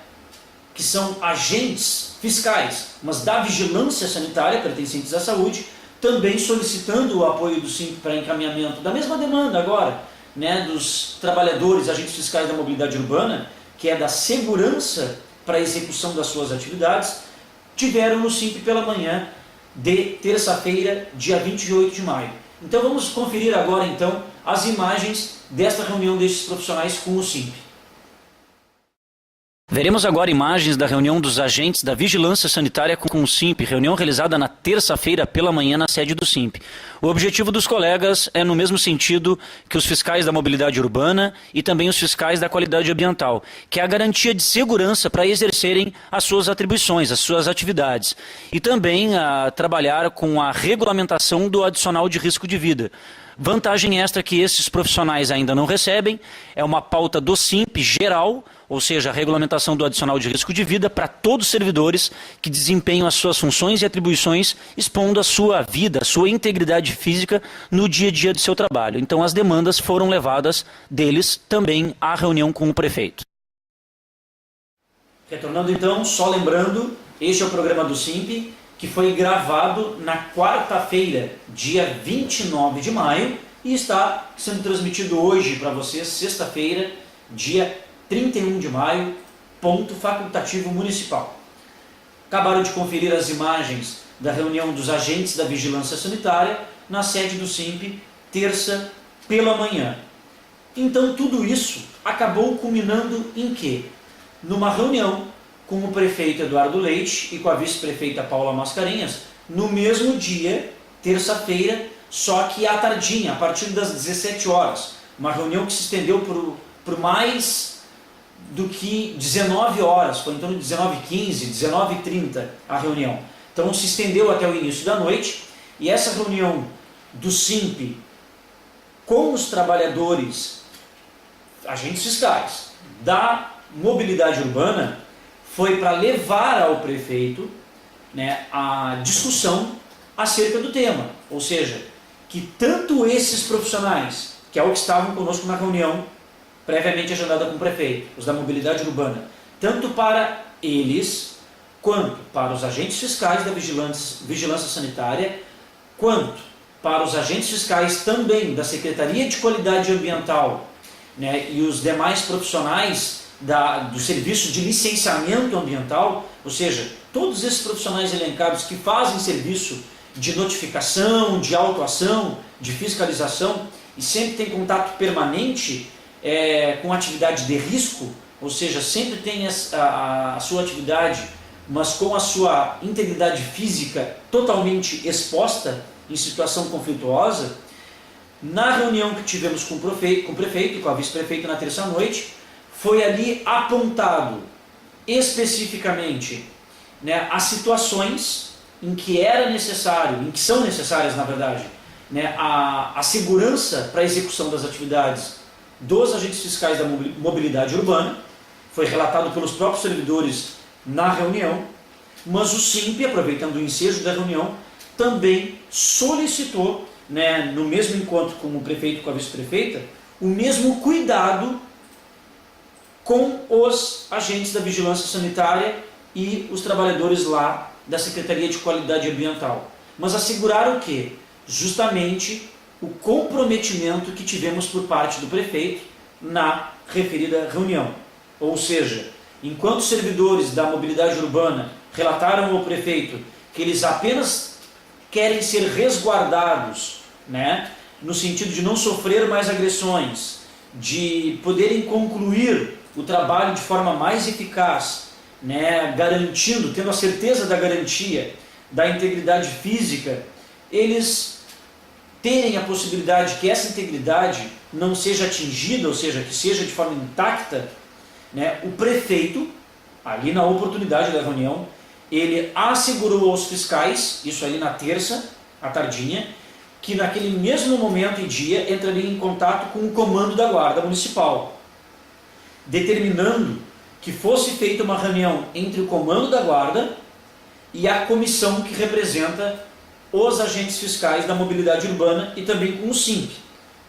que são agentes fiscais, mas da vigilância sanitária, pertencentes à saúde, também solicitando o apoio do SIMP para encaminhamento da mesma demanda agora, né, dos trabalhadores, agentes fiscais da mobilidade urbana, que é da segurança para a execução das suas atividades, tiveram no SIMP pela manhã de terça-feira, dia 28 de maio. Então vamos conferir agora então as imagens desta reunião destes profissionais com o SIMP. Veremos agora imagens da reunião dos agentes da Vigilância Sanitária com o SINP, reunião realizada na terça-feira pela manhã na sede do SINP. O objetivo dos colegas é no mesmo sentido que os fiscais da mobilidade urbana e também os fiscais da qualidade ambiental, que é a garantia de segurança para exercerem as suas atribuições, as suas atividades. E também a trabalhar com a regulamentação do adicional de risco de vida. Vantagem extra que esses profissionais ainda não recebem, é uma pauta do SINP geral, ou seja, a regulamentação do adicional de risco de vida para todos os servidores que desempenham as suas funções e atribuições, expondo a sua vida, a sua integridade física no dia a dia do seu trabalho. Então as demandas foram levadas deles também à reunião com o prefeito. Retornando então, só lembrando, este é o programa do SINP, que foi gravado na quarta-feira, dia 29 de maio, e está sendo transmitido hoje para vocês, sexta-feira, dia 31 de maio, ponto facultativo municipal. Acabaram de conferir as imagens da reunião dos agentes da Vigilância Sanitária na sede do SINP, terça pela manhã. Então tudo isso acabou culminando em quê? Numa reunião com o prefeito Eduardo Leite e com a vice-prefeita Paula Mascarenhas, no mesmo dia, terça-feira, só que à tardinha, a partir das 17 horas. Uma reunião que se estendeu por mais do que 19 horas, foi em torno de 19h15, 19h30 a reunião. Então se estendeu até o início da noite, e essa reunião do SINP com os trabalhadores, agentes fiscais, da mobilidade urbana, foi para levar ao prefeito, né, a discussão acerca do tema. Ou seja, que tanto esses profissionais, que é o que estavam conosco na reunião previamente agendada com o prefeito, os da mobilidade urbana, tanto para eles, quanto para os agentes fiscais da vigilância sanitária, quanto para os agentes fiscais também da Secretaria de Qualidade Ambiental, né, e os demais profissionais do serviço de licenciamento ambiental, ou seja, todos esses profissionais elencados que fazem serviço de notificação, de autuação, de fiscalização, e sempre tem contato permanente com atividade de risco, ou seja, sempre tem a sua atividade, mas com a sua integridade física totalmente exposta em situação conflituosa. Na reunião que tivemos com o prefeito e com a vice-prefeita na terça-noite, foi ali apontado especificamente, né, as situações em que era necessário, em que são necessárias na verdade, né, a segurança para a execução das atividades dos agentes fiscais da mobilidade urbana. Foi relatado pelos próprios servidores na reunião, mas o SINP, aproveitando o ensejo da reunião, também solicitou, né, no mesmo encontro com o prefeito e com a vice-prefeita, o mesmo cuidado com os agentes da vigilância sanitária e os trabalhadores lá da Secretaria de Qualidade Ambiental. Mas asseguraram que, justamente, o comprometimento que tivemos por parte do prefeito na referida reunião. Ou seja, enquanto os servidores da mobilidade urbana relataram ao prefeito que eles apenas querem ser resguardados, né, no sentido de não sofrer mais agressões, de poderem concluir o trabalho de forma mais eficaz, né, garantindo, tendo a certeza da garantia da integridade física, eles terem a possibilidade que essa integridade não seja atingida, ou seja, que seja de forma intacta, né, o prefeito, ali na oportunidade da reunião, ele assegurou aos fiscais, isso ali na terça, à tardinha, que naquele mesmo momento e dia entraria em contato com o comando da Guarda Municipal, determinando que fosse feita uma reunião entre o comando da Guarda e a comissão que representa os agentes fiscais da mobilidade urbana e também com o SINP.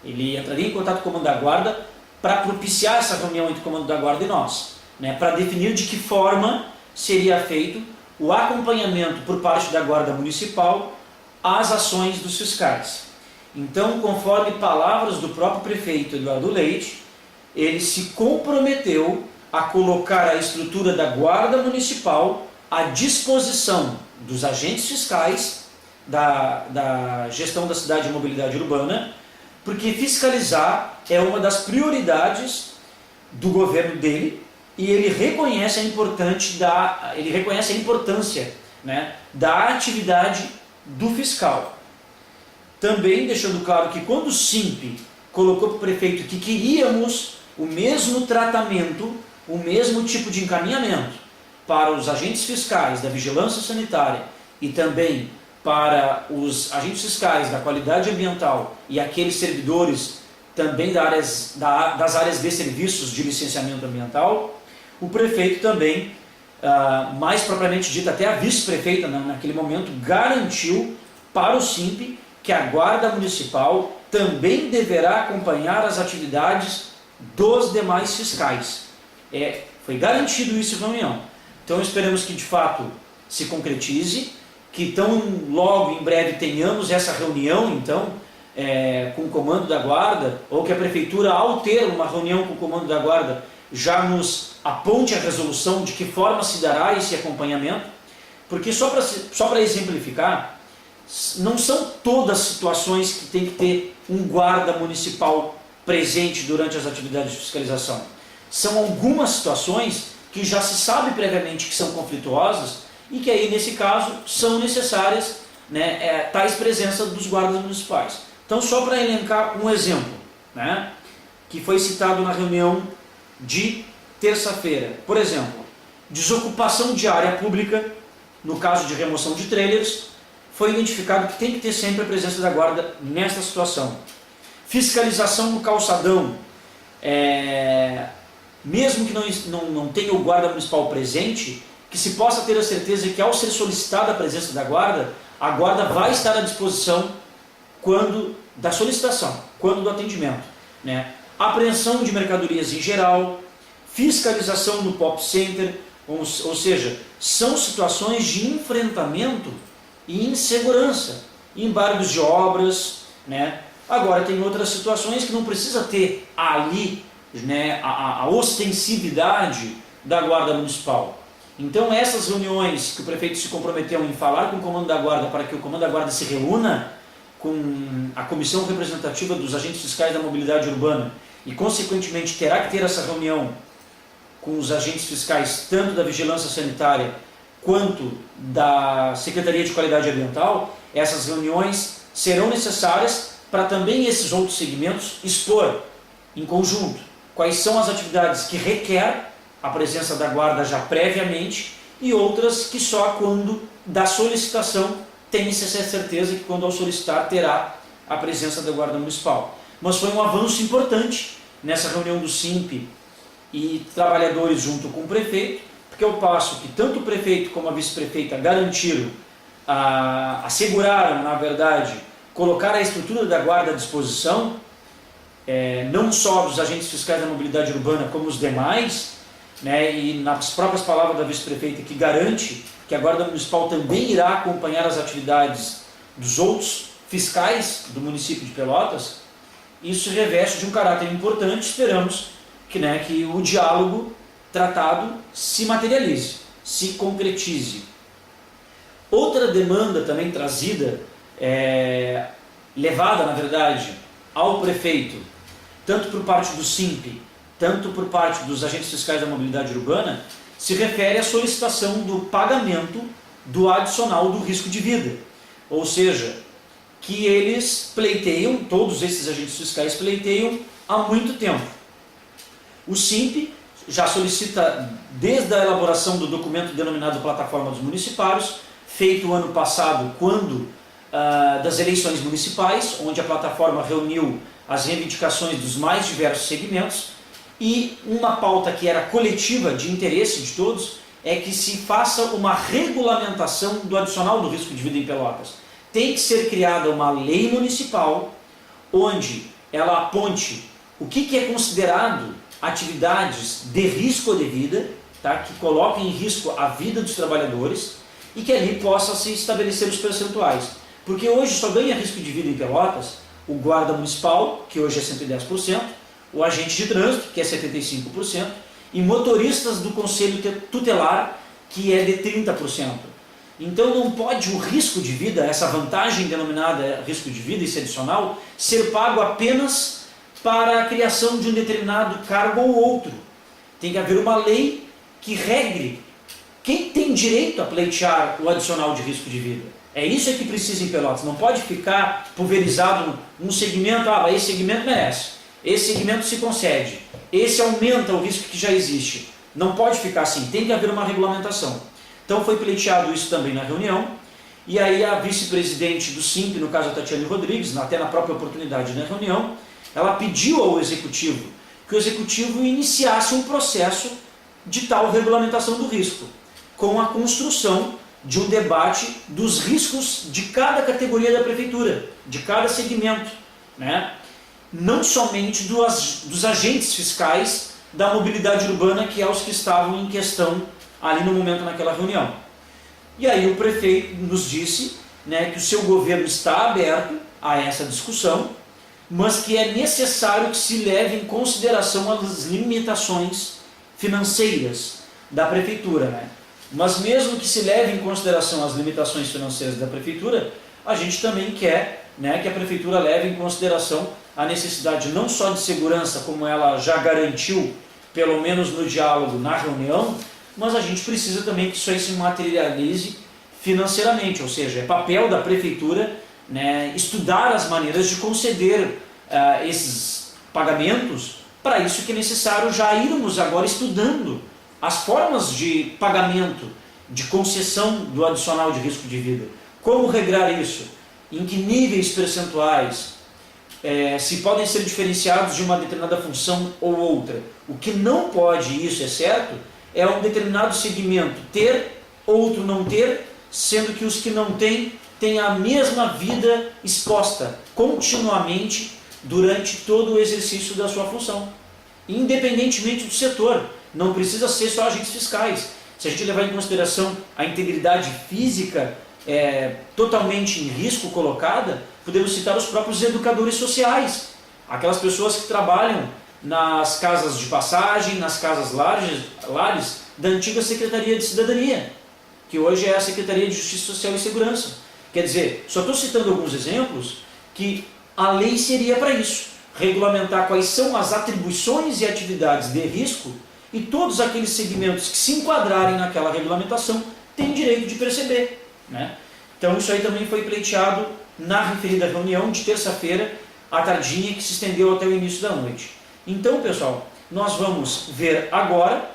Ele entraria em contato com o comando da Guarda para propiciar essa reunião entre o comando da Guarda e nós, né, para definir de que forma seria feito o acompanhamento por parte da Guarda Municipal às ações dos fiscais. Então, conforme palavras do próprio prefeito Eduardo Leite, ele se comprometeu a colocar a estrutura da Guarda Municipal à disposição dos agentes fiscais da gestão da cidade de mobilidade urbana, porque fiscalizar é uma das prioridades do governo dele, e ele reconhece ele reconhece a importância, né, da atividade do fiscal. Também deixando claro que quando o SINP colocou para o prefeito que queríamos o mesmo tratamento, o mesmo tipo de encaminhamento para os agentes fiscais da vigilância sanitária e também para os agentes fiscais da qualidade ambiental e aqueles servidores também das áreas de serviços de licenciamento ambiental, o prefeito também, mais propriamente dito, até a vice-prefeita naquele momento, garantiu para o SINP que a Guarda Municipal também deverá acompanhar as atividades dos demais fiscais. Foi garantido isso na reunião. Então esperamos que de fato se concretize, que tão logo em breve tenhamos essa reunião então com o comando da Guarda, ou que a Prefeitura, ao ter uma reunião com o comando da Guarda, já nos aponte a resolução de que forma se dará esse acompanhamento, porque só para exemplificar, não são todas as situações que tem que ter um guarda municipal presente durante as atividades de fiscalização. São algumas situações que já se sabe previamente que são conflituosas e que aí, nesse caso, são necessárias, né, tais presença dos guardas municipais. Então, só para elencar um exemplo, né, que foi citado na reunião de terça-feira. Por exemplo, desocupação de área pública, no caso de remoção de trailers, foi identificado que tem que ter sempre a presença da guarda nesta situação. Fiscalização no calçadão, mesmo que não tenha o guarda municipal presente, que se possa ter a certeza que ao ser solicitada a presença da guarda, a guarda vai estar à disposição quando da solicitação, quando do atendimento, né? Apreensão de mercadorias em geral, fiscalização no pop center, ou seja, são situações de enfrentamento e insegurança, embargos de obras, né? Agora tem outras situações que não precisa ter ali, né, a ostensividade da Guarda Municipal. Então essas reuniões que o prefeito se comprometeu em falar com o comando da Guarda para que o comando da Guarda se reúna com a comissão representativa dos agentes fiscais da mobilidade urbana e consequentemente terá que ter essa reunião com os agentes fiscais tanto da vigilância sanitária quanto da Secretaria de Qualidade Ambiental, essas reuniões serão necessárias para também esses outros segmentos expor em conjunto quais são as atividades que requer a presença da guarda já previamente e outras que só quando da solicitação tem-se essa certeza que quando ao solicitar terá a presença da guarda municipal. Mas foi um avanço importante nessa reunião do SINP e trabalhadores junto com o prefeito, porque ao passo que tanto o prefeito como a vice-prefeita garantiram, asseguraram, na verdade, colocar a estrutura da guarda à disposição, não só dos agentes fiscais da mobilidade urbana, como os demais, né, e nas próprias palavras da vice-prefeita, que garante que a Guarda Municipal também irá acompanhar as atividades dos outros fiscais do município de Pelotas, isso se reveste de um caráter importante. Esperamos que o diálogo tratado se materialize, se concretize. Outra demanda também trazida, levada, na verdade, ao prefeito, tanto por parte do SINP, tanto por parte dos agentes fiscais da mobilidade urbana, se refere à solicitação do pagamento do adicional do risco de vida. Ou seja, que eles pleiteiam, todos esses agentes fiscais pleiteiam há muito tempo. O SINP já solicita, desde a elaboração do documento denominado Plataforma dos Municipários, feito o ano passado, quando das eleições municipais, onde a plataforma reuniu as reivindicações dos mais diversos segmentos, e uma pauta que era coletiva, de interesse de todos, é que se faça uma regulamentação do adicional do risco de vida em Pelotas. Tem que ser criada uma lei municipal, onde ela aponte o que é considerado atividades de risco de vida, tá? Que coloquem em risco a vida dos trabalhadores, e que ali possa se estabelecer os percentuais. Porque hoje só ganha risco de vida em Pelotas o guarda municipal, que hoje é 110%, o agente de trânsito, que é 75%, e motoristas do conselho tutelar, que é de 30%. Então não pode o risco de vida, essa vantagem denominada risco de vida, esse adicional, ser pago apenas para a criação de um determinado cargo ou outro. Tem que haver uma lei que regre quem tem direito a pleitear o adicional de risco de vida. É isso que precisa em Pelotas. Não pode ficar pulverizado num segmento, esse segmento merece, esse segmento se concede, esse aumenta o risco que já existe. Não pode ficar assim, tem que haver uma regulamentação. Então foi pleiteado isso também na reunião, e aí a vice-presidente do SIMP, no caso a Tatiane Rodrigues, até na própria oportunidade na reunião, ela pediu ao Executivo que o Executivo iniciasse um processo de tal regulamentação do risco, com a construção de um debate dos riscos de cada categoria da prefeitura, de cada segmento, né? Não somente dos agentes fiscais da mobilidade urbana, que é os que estavam em questão ali no momento naquela reunião. E aí o prefeito nos disse, né, que o seu governo está aberto a essa discussão, mas que é necessário que se leve em consideração as limitações financeiras da prefeitura, né? Mas mesmo que se leve em consideração as limitações financeiras da prefeitura, a gente também quer, né, que a prefeitura leve em consideração a necessidade não só de segurança, como ela já garantiu, pelo menos no diálogo na reunião, mas a gente precisa também que isso aí se materialize financeiramente, ou seja, é papel da prefeitura, né, estudar as maneiras de conceder esses pagamentos. Para isso que é necessário já irmos agora estudando as formas de pagamento, de concessão do adicional de risco de vida. Como regrar isso? Em que níveis percentuais? Se podem ser diferenciados de uma determinada função ou outra. O que não pode, isso é certo, é um determinado segmento ter, outro não ter, sendo que os que não têm a mesma vida exposta continuamente durante todo o exercício da sua função, independentemente do setor. Não precisa ser só agentes fiscais. Se a gente levar em consideração a integridade física totalmente em risco colocada, podemos citar os próprios educadores sociais, aquelas pessoas que trabalham nas casas de passagem, nas casas lares da antiga Secretaria de Cidadania, que hoje é a Secretaria de Justiça Social e Segurança. Quer dizer, só estou citando alguns exemplos que a lei seria para isso, regulamentar quais são as atribuições e atividades de risco, e todos aqueles segmentos que se enquadrarem naquela regulamentação têm direito de perceber, né? Então isso aí também foi pleiteado na referida reunião de terça-feira, à tardinha, que se estendeu até o início da noite. Então, pessoal, nós vamos ver agora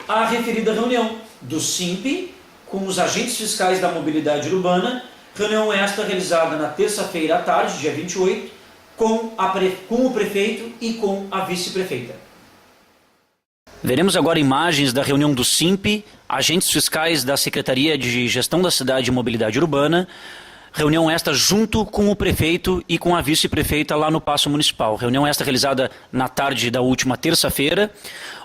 a referida reunião do SIMP com os agentes fiscais da mobilidade urbana, reunião esta realizada na terça-feira à tarde, dia 28, com o prefeito e com a vice-prefeita. Veremos agora imagens da reunião do SIMP, agentes fiscais da Secretaria de Gestão da Cidade e Mobilidade Urbana, reunião esta junto com o prefeito e com a vice-prefeita lá no Paço Municipal. Reunião esta realizada na tarde da última terça-feira,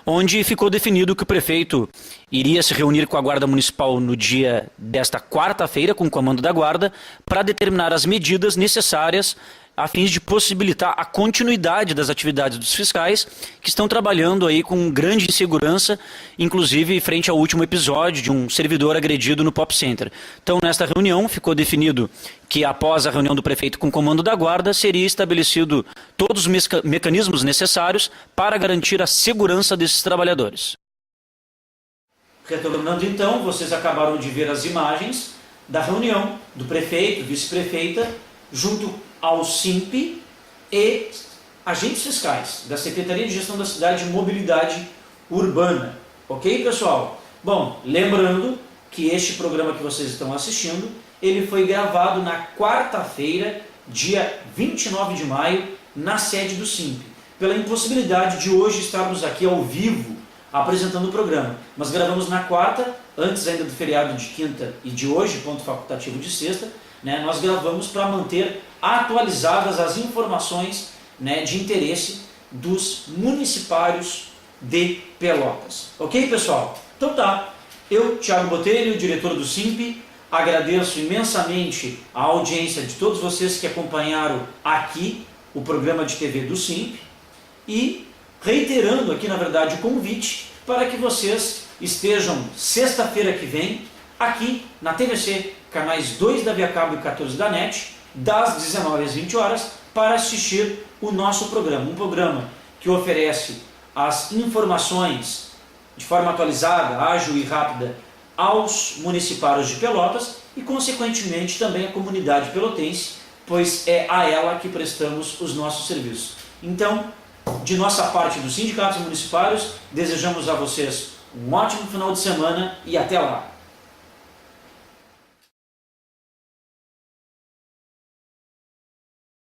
onde ficou definido que o prefeito iria se reunir com a Guarda Municipal no dia desta quarta-feira, com o comando da Guarda, para determinar as medidas necessárias a fim de possibilitar a continuidade das atividades dos fiscais que estão trabalhando aí com grande insegurança, inclusive frente ao último episódio de um servidor agredido no Pop Center. Então, nesta reunião, ficou definido que após a reunião do prefeito com o comando da Guarda, seria estabelecido todos os mecanismos necessários para garantir a segurança desses trabalhadores. Retornando então, vocês acabaram de ver as imagens da reunião do prefeito, vice-prefeita, junto ao SIMP e agentes fiscais da Secretaria de Gestão da Cidade e Mobilidade Urbana. Ok, pessoal? Bom, lembrando que este programa que vocês estão assistindo, ele foi gravado na quarta-feira, dia 29 de maio, na sede do SIMP, pela impossibilidade de hoje estarmos aqui ao vivo apresentando o programa. Mas gravamos na quarta, antes ainda do feriado de quinta e de hoje, ponto facultativo de sexta, né, nós gravamos para manter atualizadas as informações, né, de interesse dos municipários de Pelotas. Ok, pessoal? Então tá, eu, Thiago Botelho, diretor do SIMP, agradeço imensamente a audiência de todos vocês que acompanharam aqui o programa de TV do SIMP e reiterando aqui, na verdade, o convite para que vocês estejam sexta-feira que vem aqui na TVC, canais 2 da Viacabo e 14 da NET, das 19 às 20 horas, para assistir o nosso programa. Um programa que oferece as informações de forma atualizada, ágil e rápida aos municipários de Pelotas e, consequentemente, também à comunidade pelotense, pois é a ela que prestamos os nossos serviços. Então, de nossa parte dos sindicatos municipários, desejamos a vocês um ótimo final de semana e até lá!